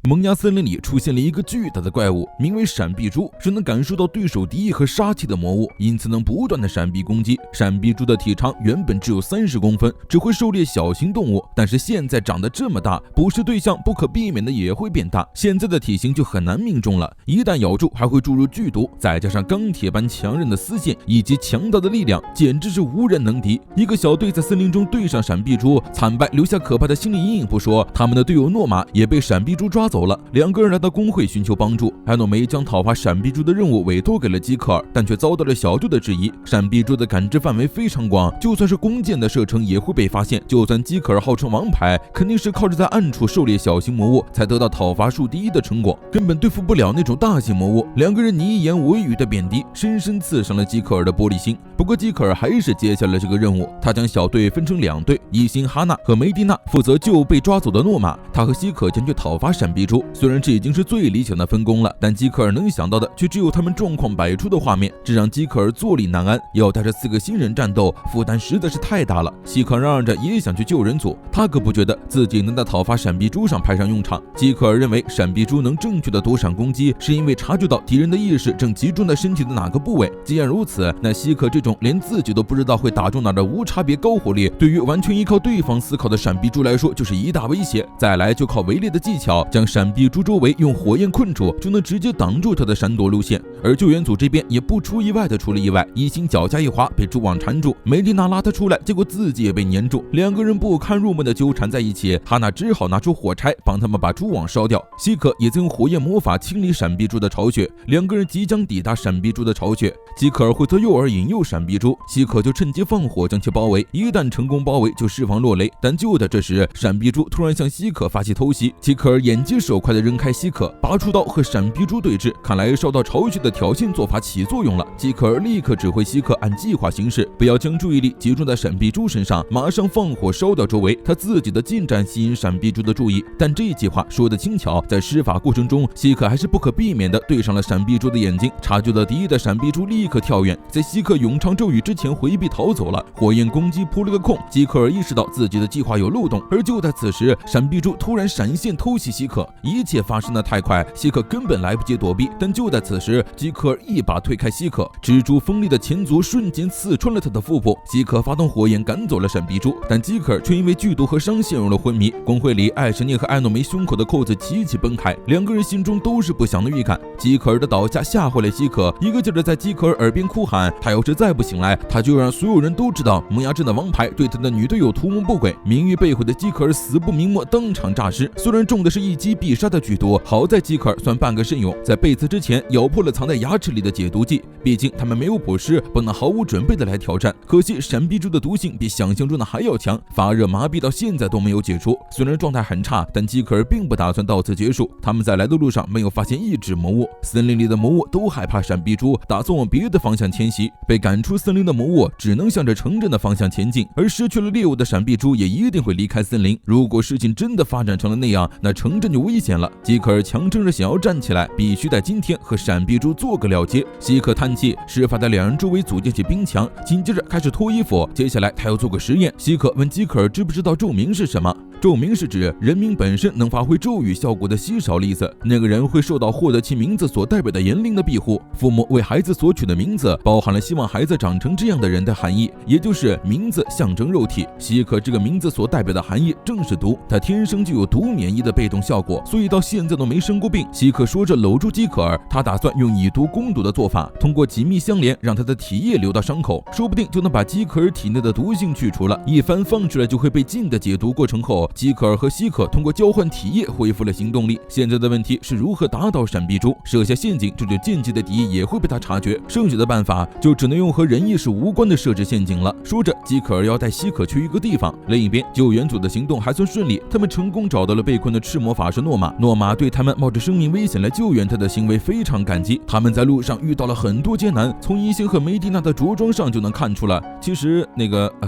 萌芽森林里出现了一个巨大的怪物，名为闪避猪，是能感受到对手敌意和杀气的魔物，因此能不断的闪避攻击。闪避猪的体长原本只有30公分，只会狩猎小型动物，但是现在长得这么大，捕食对象不可避免的也会变大，现在的体型就很难命中了，一旦咬住还会注入剧毒，再加上钢铁般强韧的丝线以及强大的力量，简直是无人能敌。一个小队在森林中对上闪避猪，惨败留下可怕的心理阴影不说，他们的队友诺玛也被闪避猪抓走了。2个人来到工会寻求帮助，艾诺梅将讨伐闪避猪的任务委托给了基克尔，但却遭到了小队的质疑。闪避猪的感知范围非常广，就算是弓箭的射程也会被发现。就算基克尔号称王牌，肯定是靠着在暗处狩猎小型魔物才得到讨伐数第1的成果，根本对付不了那种大型魔物。2个人你一言我一语的贬低，深深刺伤了基克尔的玻璃心。不过基克尔还是接下了这个任务，他将小队分成2队，一星哈娜和梅蒂娜负责救被抓走的诺玛，他和希可将去讨伐闪避猪。虽然这已经是最理想的分工了，但基克尔能想到的却只有他们状况百出的画面，这让基克尔坐立难安。要带着4个新人战斗，负担实在是太大了。希可嚷嚷着也想去救人组，他可不觉得自己能在讨伐闪避猪上派上用场。基克尔认为闪避猪能正确的躲闪攻击，是因为察觉到敌人的意识正集中在身体的哪个部位。既然如此，那希可这种连自己都不知道会打中哪的无差别高火力，对于完全依靠对方思考的闪避猪来说就是一大威胁。再来就靠围猎的技巧，将闪避猪周围用火焰困住，就能直接挡住他的闪躲路线。而救援组这边也不出意外的出了意外，一心脚下一滑被蛛网缠住，梅丽娜拉他出来，结果自己也被粘住，2个人不堪入目的纠缠在一起。哈娜只好拿出火柴帮他们把蛛网烧掉，希可也在用火焰魔法清理闪避猪的巢穴。2个人即将抵达闪避猪的巢穴，基克尔会做诱饵引诱闪避猪，希可就趁机放火将其包围，一旦成功包围就释放落雷。但就在这时，闪避猪突然向希可发起偷袭，基克尔眼疾手快地扔开希可，拔出刀和闪避猪对峙。看来烧到巢穴的挑衅做法起作用了，基克尔立刻指挥希可按计划行事，不要将注意力集中在闪避猪身上，马上放火烧掉周围，他自己的进展吸引闪避猪的注意。但这计划说的轻巧，在施法过程中，希可还是不可避免地对上了闪避猪的眼睛，察觉到敌意的闪避猪立刻跳远，在希可咏唱咒语之前回避逃走了。火焰攻击扑了个空，基克尔意识到自己的计划有漏洞，而就在此时，闪避猪突然闪现偷袭希可，一切发生的太快，希可根本来不及躲避。但就在此时，基克尔一把推开希可，蜘蛛锋利的前足瞬间刺穿了他的腹部。希可发动火焰赶走了闪避猪，但基克尔却因为剧毒和伤陷入了昏迷。工会里，艾什涅和艾诺梅胸口的扣子齐齐崩开，2个人心中都是不祥的预感。基克尔的倒下吓坏了希可，一个劲儿的在基克尔耳边哭喊，他要是再不醒来，他就让所有人都知道萌芽镇的王牌对他的女队友图谋不轨。名誉被毁的基克尔死不瞑目，当场诈尸。虽然中的是一击必杀的剧毒，好在基克尔算半个肾勇，在被刺之前咬破了藏在牙齿里的解毒剂，毕竟他们没有捕食，不能毫无准备的来挑战。可惜闪避猪的毒性比想象中的还要强，发热麻痹到现在都没有解除。虽然状态很差，但基克尔并不打算到此结束。他们在来的路上没有发现一只魔物，森林里的魔物都害怕闪避猪，打算往别的方向迁徙。被赶出森林的魔物只能向着城镇的方向前进，而失去了猎物的闪避猪也一定会离开森林。如果事情真的发展成了那样，那城镇就危险了。基克尔强撑着想要站起来，必须在今天和闪避猪做个了结。希可叹气，施法在2人周围组建起冰墙，紧接着开始脱衣服。接下来他要做个实验。希可问基克尔知不知道咒名是什么。咒名是指人名本身能发挥咒语效果的稀少例子，那个人会受到获得其名字所代表的言灵的庇护。父母为孩子所取的名字包含了希望孩子长成这样的人的含义，也就是名字象征肉体。希可这个名字所代表的含义正是毒，他天生就有毒免疫的被动效果，所以到现在都没生过病。希可说着搂住基克尔，他打算用以毒攻毒的做法，通过紧密相连让他的体液流到伤口，说不定就能把基克尔体内的毒性去除了。一番放出来就会被禁的解毒过程后，基克尔和希可通过交换体液恢复了行动力。现在的问题是如何打倒闪避猪，设下陷阱，这种间接的敌意也会被他察觉，剩下的办法就只能用和人意识无关的设置陷阱了。说着，基克尔要带希可去一个地方。另一边，救援组的行动还算顺利，他们成功找到了被困的赤魔法师诺玛。诺玛对他们冒着生命危险来救援他的行为非常感激。他们在路上遇到了很多艰难，从伊星和梅蒂娜的着装上就能看出了，其实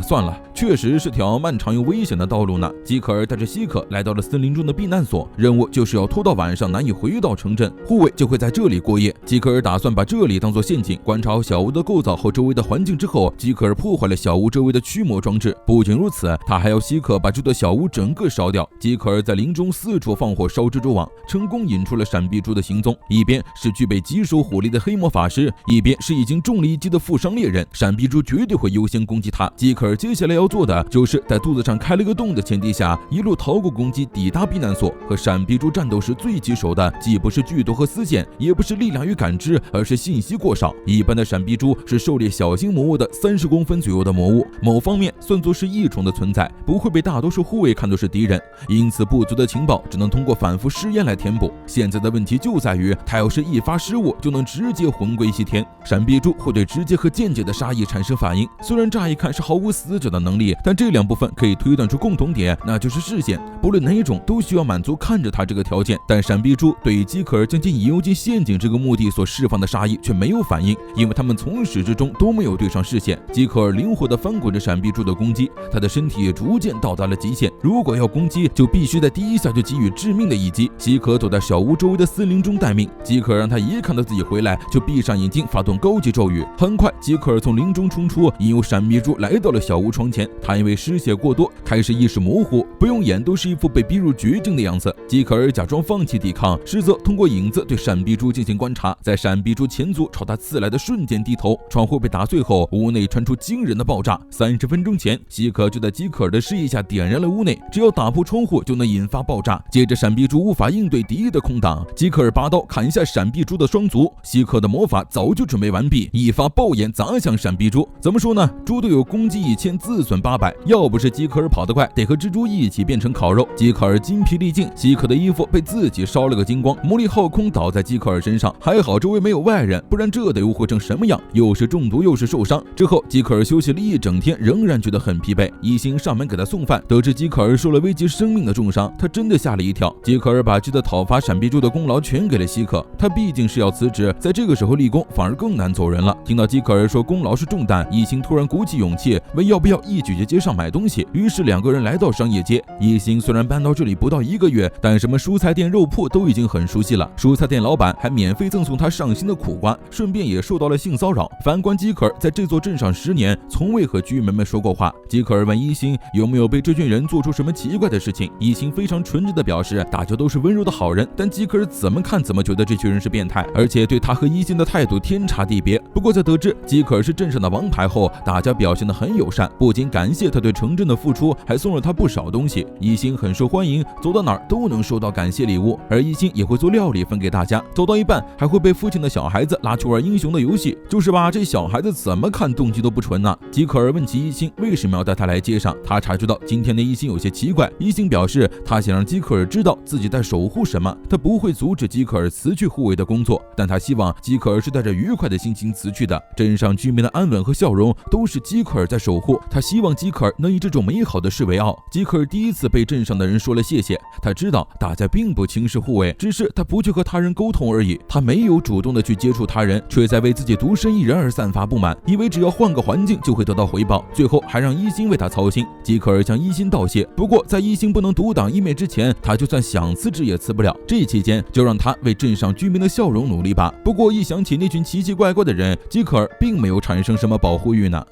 算了，确实是条漫长又危险的道路呢。基克尔带着希可来到了森林中的避难所，任务就是要拖到晚上难以回到城镇，护卫就会在这里过夜。基克尔打算把这里当作陷阱，观察好小屋的构造和周围的环境之后，基克尔破坏了小屋周围的驱魔装置。不仅如此，他还要希可把这座小屋整个烧掉。基克尔在林中四处放火火烧蜘蛛网，成功引出了闪避猪的行踪。一边是具备棘手火力的黑魔法师，一边是已经中了一击的负伤猎人，闪避猪绝对会优先攻击他。吉克尔接下来要做的就是在肚子上开了个洞的前提下，一路逃过攻击，抵达避难所。和闪避猪战斗时最棘手的，既不是剧毒和丝线，也不是力量与感知，而是信息过少。一般的闪避猪是狩猎小型魔物的30公分左右的魔物，某方面算作是异虫的存在，不会被大多数护卫看作是敌人，因此不足的情报只能通过反复试验来填补。现在的问题就在于，他要是一发失误，就能直接魂归西天。闪避猪会对直接和间接的杀意产生反应，虽然乍一看是毫无死角的能力，但这两部分可以推断出共同点，那就是视线，不论哪一种都需要满足看着他这个条件。但闪避猪对于基可尔将其引诱进陷阱这个目的所释放的杀意却没有反应，因为他们从始至终都没有对上视线。基可尔灵活地翻滚着闪避猪的攻击，他的身体也逐渐到达了极限，如果要攻击，就必须在第一下就给予致命的一击。基可躲在小屋周围的森林中待命，基可让他一看到自己回来，就闭上眼睛发动高级咒语。很快，基可尔从林中冲出，引诱闪避猪来到了小屋窗前。他因为失血过多，开始意识模糊，不用演都是一副被逼入绝境的样子。基可尔假装放弃抵抗，实则通过影子对闪避猪进行观察，在闪避猪前足朝他刺来的瞬间低头。窗户被打碎后，屋内传出惊人的爆炸。30分钟前，希可就在基可尔的示意下点燃了屋内，只要打破窗户就能引发爆炸。接着闪避猪无法应对敌意的空档，基可尔拔刀砍下闪避猪的双足。希可的魔法早就准备完毕，一发爆眼砸向闪避猪。怎么说呢？猪队友攻击1000，自损800，要不是基可尔跑得快，得和蜘蛛一起变成烤肉。基可尔筋疲力尽，希可的衣服被自己烧了个精光，魔力耗空倒在基可尔身上，还好周围没有外人，不然这得误会成什么样？又是中毒又是受伤。之后基可尔休息了一整天，仍然觉得很疲惫。一心上门给他送饭，得知基可尔受了危及生命的重伤，他真的吓了一跳。基可尔把记得讨伐闪避猪的功劳全给了希可，他毕竟是要辞职，在这个时候立功反而更难走人了。听到基可尔说功劳是重担，一心突然鼓起勇气问要不要一起去街上买东西，于是两个人来到商业街。一心虽然搬到这里不到1个月，但什么蔬菜店肉铺都已经很熟悉了，蔬菜店老板还免费赠送他上新的苦瓜，顺便也受到了性骚扰。反观基可尔在这座镇上10年，从未和居民们说过话。基可尔问一心有没有被这群人做出什么奇怪的事情，一心非常纯真的表示大家都是温柔的好人，但基可尔怎么看怎么觉得这群人是变态，而且对他和一心的态度天差地别。不过在得知基可尔是镇上的王牌后，大家表现得很友善，不仅感谢他对城镇的付出，还送了他不少东西。一心很受欢迎，走到哪儿都能收到感谢礼物，而一心也会做料理分给大家，走到一半还会被父亲的小孩子拉去玩英雄的游戏，就是吧，这小孩子怎么看动机都不纯啊。基可尔问起一心为什么要带他来街上，他察觉到今天的一心有些奇怪。一心表示他想让基可尔知道自己在守护什么，他不会阻止基可尔辞去护卫的工作，但他希望基可尔是带着愉快的心情辞去的。镇上居民的安稳和笑容都是基可尔在守护，他希望基可尔能以这种美好的事为傲。基可尔第一次被镇上的人说了谢谢，他知道大家并不轻视护卫，只是他不去和他人沟通而已。他没有主动的去接触他人，却在为自己独身一人而散发不满，以为只要换个环境就会得到回报，最后还让一心为他操心。基可尔向一心道谢，不过在一心不能独当一面之前，他就算想辞职也辞不了。这期间就让他为镇上居民的笑容努力吧。不过一想起那群奇奇怪怪的人，基可尔并没有产生什么保护欲呢。